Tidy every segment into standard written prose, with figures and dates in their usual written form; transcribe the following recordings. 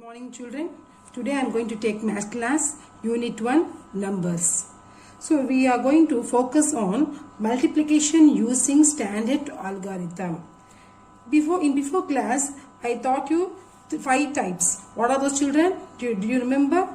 morning children. Today I am going to take math class unit 1 numbers. So we are going to focus on multiplication using standard algorithm. Before class I taught you 5 types. What are those children? Do you remember?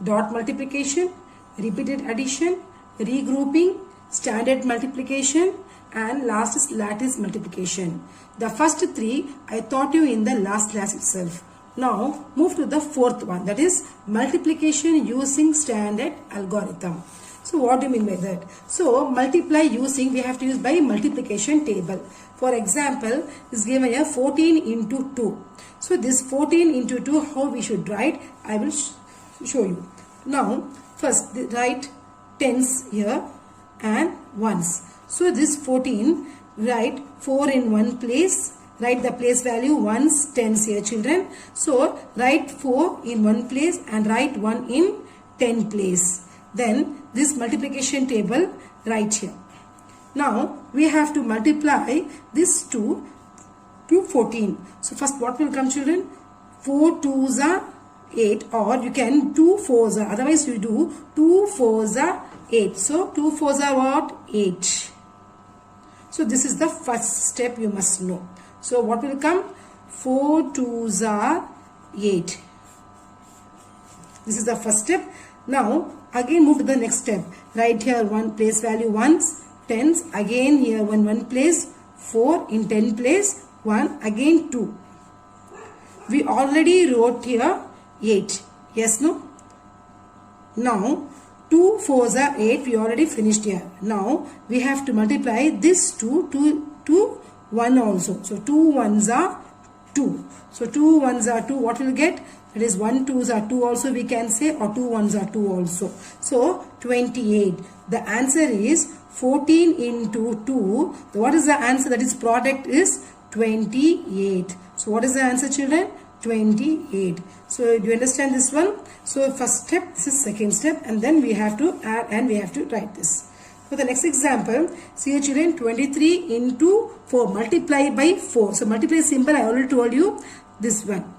Dot multiplication, repeated addition, regrouping, standard multiplication, and last is lattice multiplication. The first 3 I taught you in the last class itself. Now move to the fourth one, that is multiplication using standard algorithm. So what do you mean by that? So multiply using, we have to use by multiplication table. For example, is given here 14 into 2. So this 14 into 2, how we should write, I will show you. Now first write tens here and ones. So this 14, write 4 in one place. Write the place value ones, tens here children. So write 4 in one place and write 1 in 10 place. Then this multiplication table write here. Now we have to multiply this 2 to 14. So first what will come children? 4 2s are 8, or you can 2 4s are, otherwise you do 2 4s are 8. So 2 4s are what? 8. So this is the first step you must know. So what will come? 4 2s are 8. This is the first step. Now again move to the next step. Write here one place value ones, tens, again here one place, 4 in 10 place, 1, again 2. We already wrote here 8. Yes, no? Now 2 4s are 8. We already finished here. Now we have to multiply this 2 to 1 also. So 2 1s are 2. So 2 1s are 2. What will get? It is 1 2s are 2 also we can say, or 2 1s are 2 also. So 28. The answer is 14 into 2. What is the answer? That is product is 28. So what is the answer children? 28. So do you understand this one? So first step, this is second step, and then we have to add and we have to write this. For the next example, see here children, 23 into 4, multiply by 4. So multiply is simple, I already told you this one.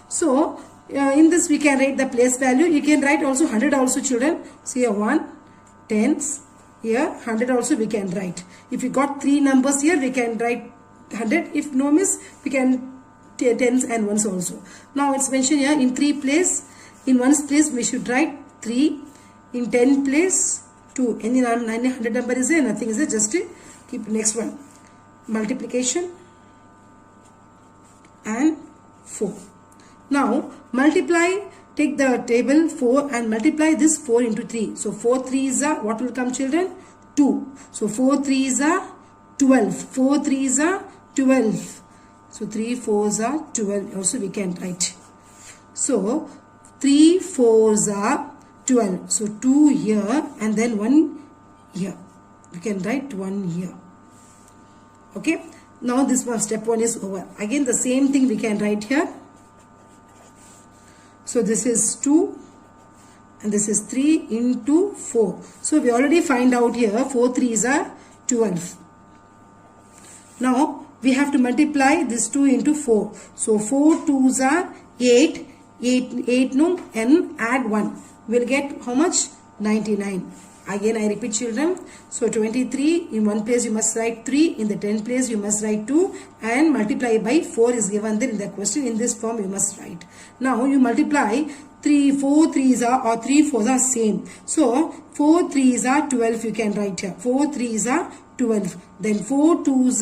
So in this we can write the place value. You can write also 100 also children. See here 1, tens, here 100 also we can write. If you got 3 numbers here, we can write 100. If no miss, we can tens and ones also. Now it's mentioned here in 3 place. In 1's place we should write 3. In 10 place 2. Any 900 number is there? Nothing is there. Just keep next one. Multiplication and 4. Now multiply. Take the table 4 and multiply this 4 into 3. So 4 3s are, what will come children? 2. So 4 3s are 12. 4 3s are 12. So 3 4s are 12 also we can write. So 3 4s are 12. So 2 here and then 1 here. We can write 1 here. Okay. Now this one, step 1 is over. Again the same thing we can write here. So this is 2 and this is 3 into 4. So we already find out here 4 3s are 12. Now we have to multiply this 2 into 4. So 4 2s are 8. 8 no, and add 1. We'll get how much? 99. Again I repeat children. So 23 in one place you must write 3. In the 10 place you must write 2. And multiply by 4 is given there in the question. In this form you must write. Now you multiply 4 3s are, or 3 4s are same. So 4 3s are 12 you can write here. 4 3s are 12. Then 4 2s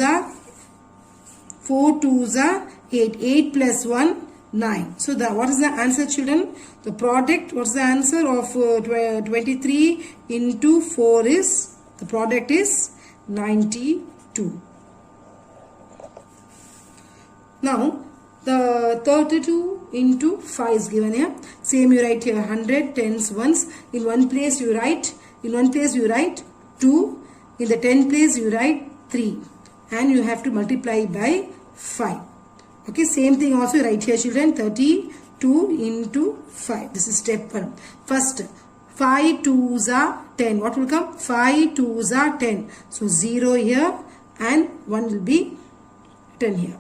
are 8. 8 plus 1 9. So what is the answer children? The product, what's the answer of 23 into 4 is, the product is 92. Now the 32 into 5 is given here. Same you write here 100, tens, ones. In one place you write 2. In the 10 place you write 3. And you have to multiply by 5. Okay, same thing also right here children, 32 into 5. This is step 1. First, 5 2s are 10. What will come? 5 2s are 10. So 0 here and 1 will be 10 here.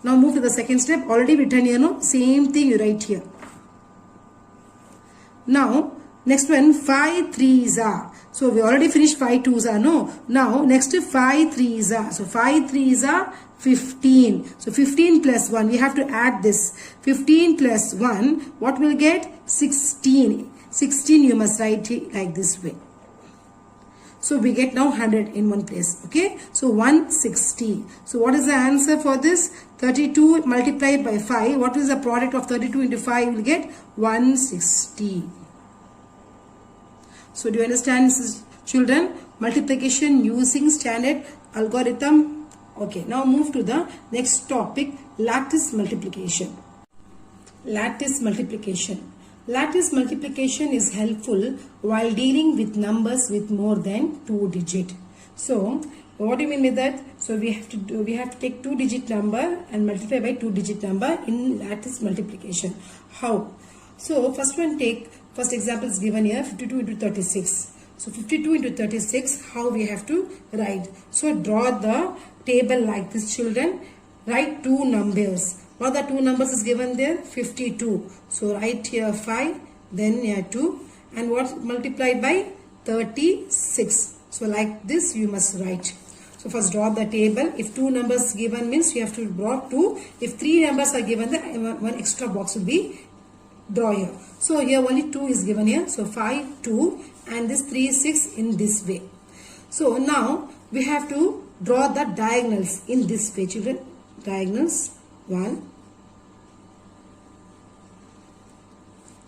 Now move to the second step. Already written here, no? Same thing you write here. Now, next one, 5 3s are. So, we already finished 5 2s are, no? Now, next 5 3s are. So, 5 3s are 15. So, 15 plus 1, we have to add this. 15 plus 1, what will get? 16. 16 you must write it like this way. So, we get now 100 in one place. Okay. So, 160. So, what is the answer for this? 32 multiplied by 5. What is the product of 32 into 5? You will get 160. So, do you understand, children? Multiplication using standard algorithm. Okay. Now, move to the next topic, lattice multiplication. Lattice multiplication. Lattice multiplication is helpful while dealing with numbers with more than 2 digits. So, what do you mean by that? So, we have to take 2-digit number and multiply by 2-digit number in lattice multiplication. How? So, first example is given here, 52 into 36. So, 52 into 36, how we have to write? So, draw the table like this, children. Write 2 numbers. What are the 2 numbers is given there? 52. So, write here 5, then here 2. And what multiplied by? 36. So, like this you must write. So, first draw the table. If 2 numbers given means you have to draw 2. If 3 numbers are given, then one extra box will be draw here. So, here only 2 is given here. So, 5, 2 and this 3, 6 in this way. So, now we have to draw the diagonals in this way, children. Diagonals 1.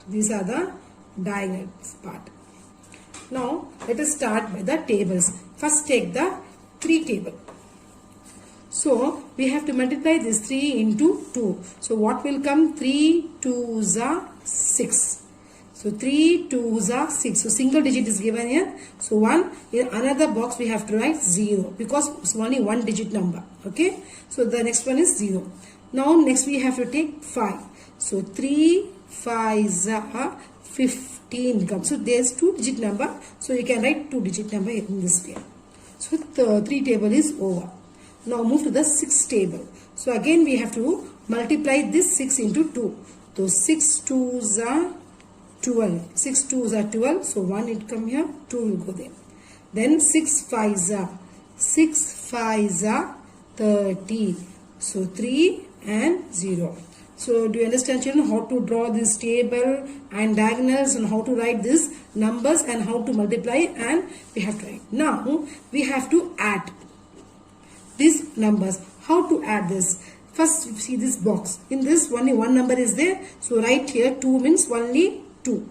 These are the diagonals part. Now, let us start by the tables. First, take the 3 table. So, we have to multiply this 3 into 2. So, what will come? 3 2s are 6. So, 3 2s are 6. So, single digit is given here. So, 1. In another box, we have to write 0 because it's only 1 digit number. Okay. So, the next one is 0. Now, next we have to take 5. So, 3 5s are 15 comes. So, there's 2-digit number. So, you can write 2-digit number in this way. So, the 3 table is over. Now, move to the 6 table. So, again we have to multiply this 6 into 2. So, 6 2s are 12. 6 2s are 12. So, 1 it come here, 2 will go there. Then 6 5s are 30. So, 3 and 0. So, do you understand, children, how to draw this table and diagonals and how to write these numbers and how to multiply, and we have to write. Now, we have to add these numbers. How to add this? First, you see this box. In this, only 1 number is there. So, write here 2 means only 2.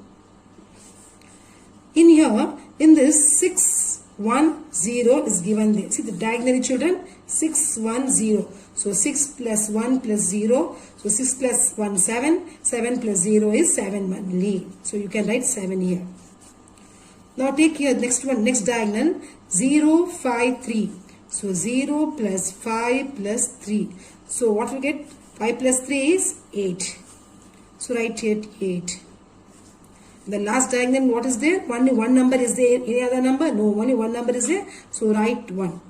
In here, in this 6 1 0 is given there. See the diagonal, children? 6 1 0. So, 6 plus 1 plus 0. So, 6 plus 1 7. 7 plus 0 is 7 only. So, you can write 7 here. Now, take here next one, next diagonal, 0 5 3. So, 0 plus 5 plus 3. So, what we get? 5 plus 3 is 8. So, write here 8. The last diagonal, what is there? Only 1 number is there. Any other number? No, only 1 number is there. So, write 1.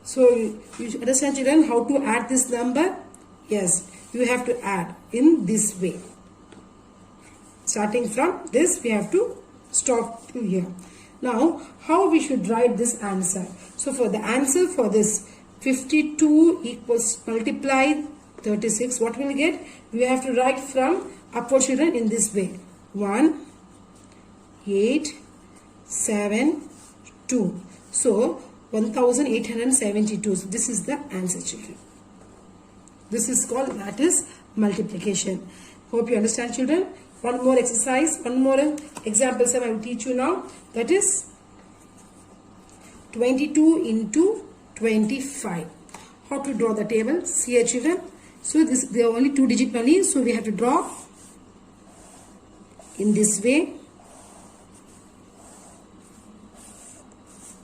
So, you understand, children, how to add this number? Yes, you have to add in this way. Starting from this, we have to stop here. Now, how we should write this answer? So, for the answer for this, 52 equals multiply 36. What will we get? We have to write from upward, children, in this way. 1, 8, 7, 2. So, 1872. So, this is the answer, children. This is called lattice multiplication. Hope you understand, children. One more exercise, one more example I will teach you now. That is 22 into 25. How to draw the table? See here, children. So, there are only 2 digit only. So, we have to draw in this way.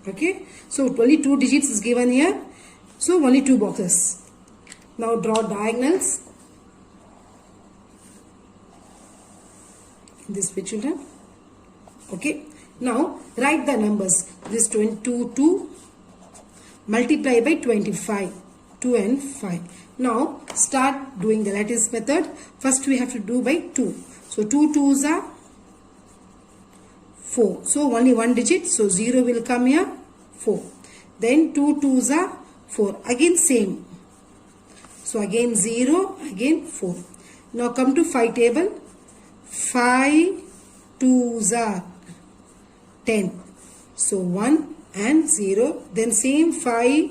Okay. So, only 2 digits is given here. So, only 2 boxes. Now, draw diagonals. In this way, children. Okay. Now, write the numbers. This 22 multiply by 25. 2 and 5. Now, start doing the lattice method. First we have to do by 2. So 2 2s are 4. So only one digit. So 0 will come here, 4. Then 2 2s are 4. Again same. So again 0, again 4. Now come to 5 table. 5 2s are 10. So 1 and 0. Then same 5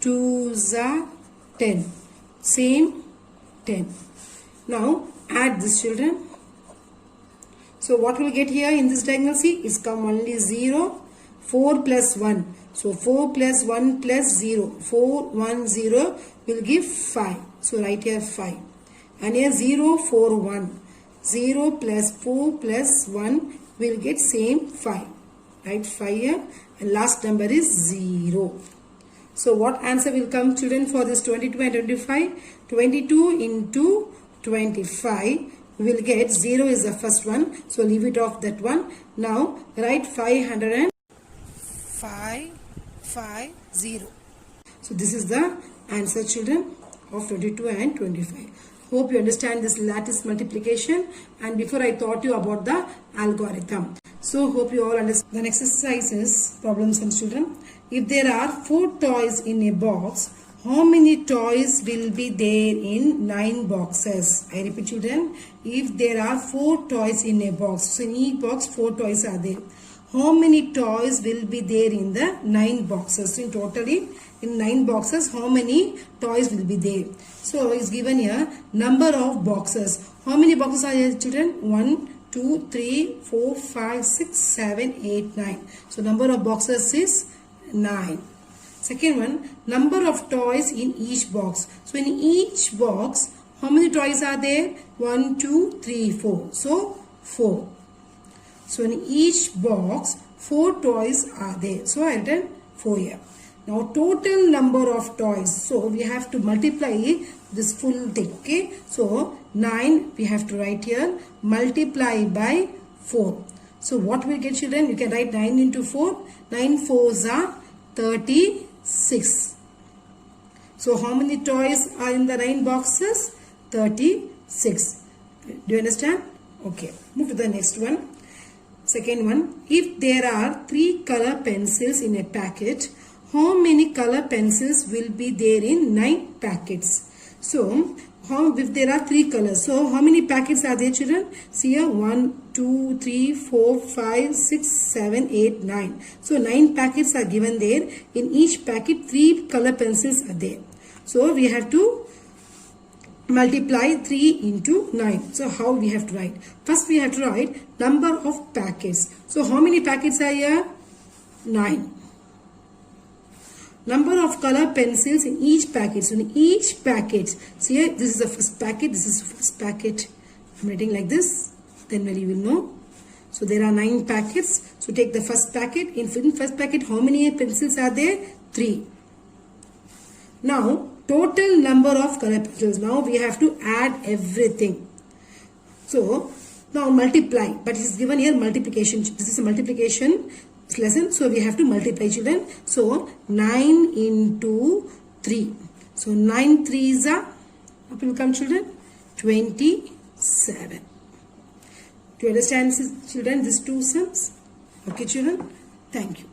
2s are 10. Same 10. Now add this, children. So what will get here in this diagonal? See, is come only 0. 4 plus 1. So 4 plus 1 plus 0. 4 1 0 will give 5. So write here 5. And here 0 4 1. 0 plus 4 plus 1 will get same 5. Write 5 here. And last number is 0. So what answer will come, children, for this 22 and 25? 22 into 25. We will get 0 is the first one. So leave it off that one. Now write 550. So this is the answer, children, of 22 and 25. Hope you understand this lattice multiplication. And before I taught you about the algorithm. So hope you all understand. The next exercise is problems and children. If there are 4 toys in a box, how many toys will be there in 9 boxes? I repeat, children. If there are 4 toys in a box, so in each box 4 toys are there. How many toys will be there in the 9 boxes? So in totally in 9 boxes, how many toys will be there? So it's given here number of boxes. How many boxes are there, children? 1, 2, 3, 4, 5, 6, 7, 8, 9. So number of boxes is 9. Second one, number of toys in each box. So in each box, how many toys are there? 1, 2, 3, 4. So 4. So in each box, 4 toys are there. So I written 4 here. Now total number of toys. So we have to multiply this full thing. Okay. So 9 we have to write here. Multiply by 4. So what we get, children? You can write 9 into 4. 9 4s are 36. So how many toys are in the 9 boxes? 36. Do you understand? Okay. Move to the next one. Second one. If there are 3 color pencils in a packet, how many color pencils will be there in 9 packets? So if there are 3 colors, so how many packets are there, children? See here, 1, 2, 3, 4, 5, 6, 7, 8, 9. So 9 packets are given there. In each packet, 3 color pencils are there. So we have to multiply 3 into 9. So how we have to write? First we have to write number of packets. So how many packets are here? 9. Number of color pencils in each packet. So in each packet, see here, this is the first packet, this is the first packet. I'm writing like this, then you will know. So there are 9 packets. So take the first packet. In first packet, how many pencils are there? 3. Now, total number of color pencils. Now we have to add everything. So now multiply, but it is given here multiplication. This is a multiplication lesson. So we have to multiply, children. So 9 into 3. So 9 3s are, what will come, children? 27. Do you understand, children, these two sums? Okay, children. Thank you.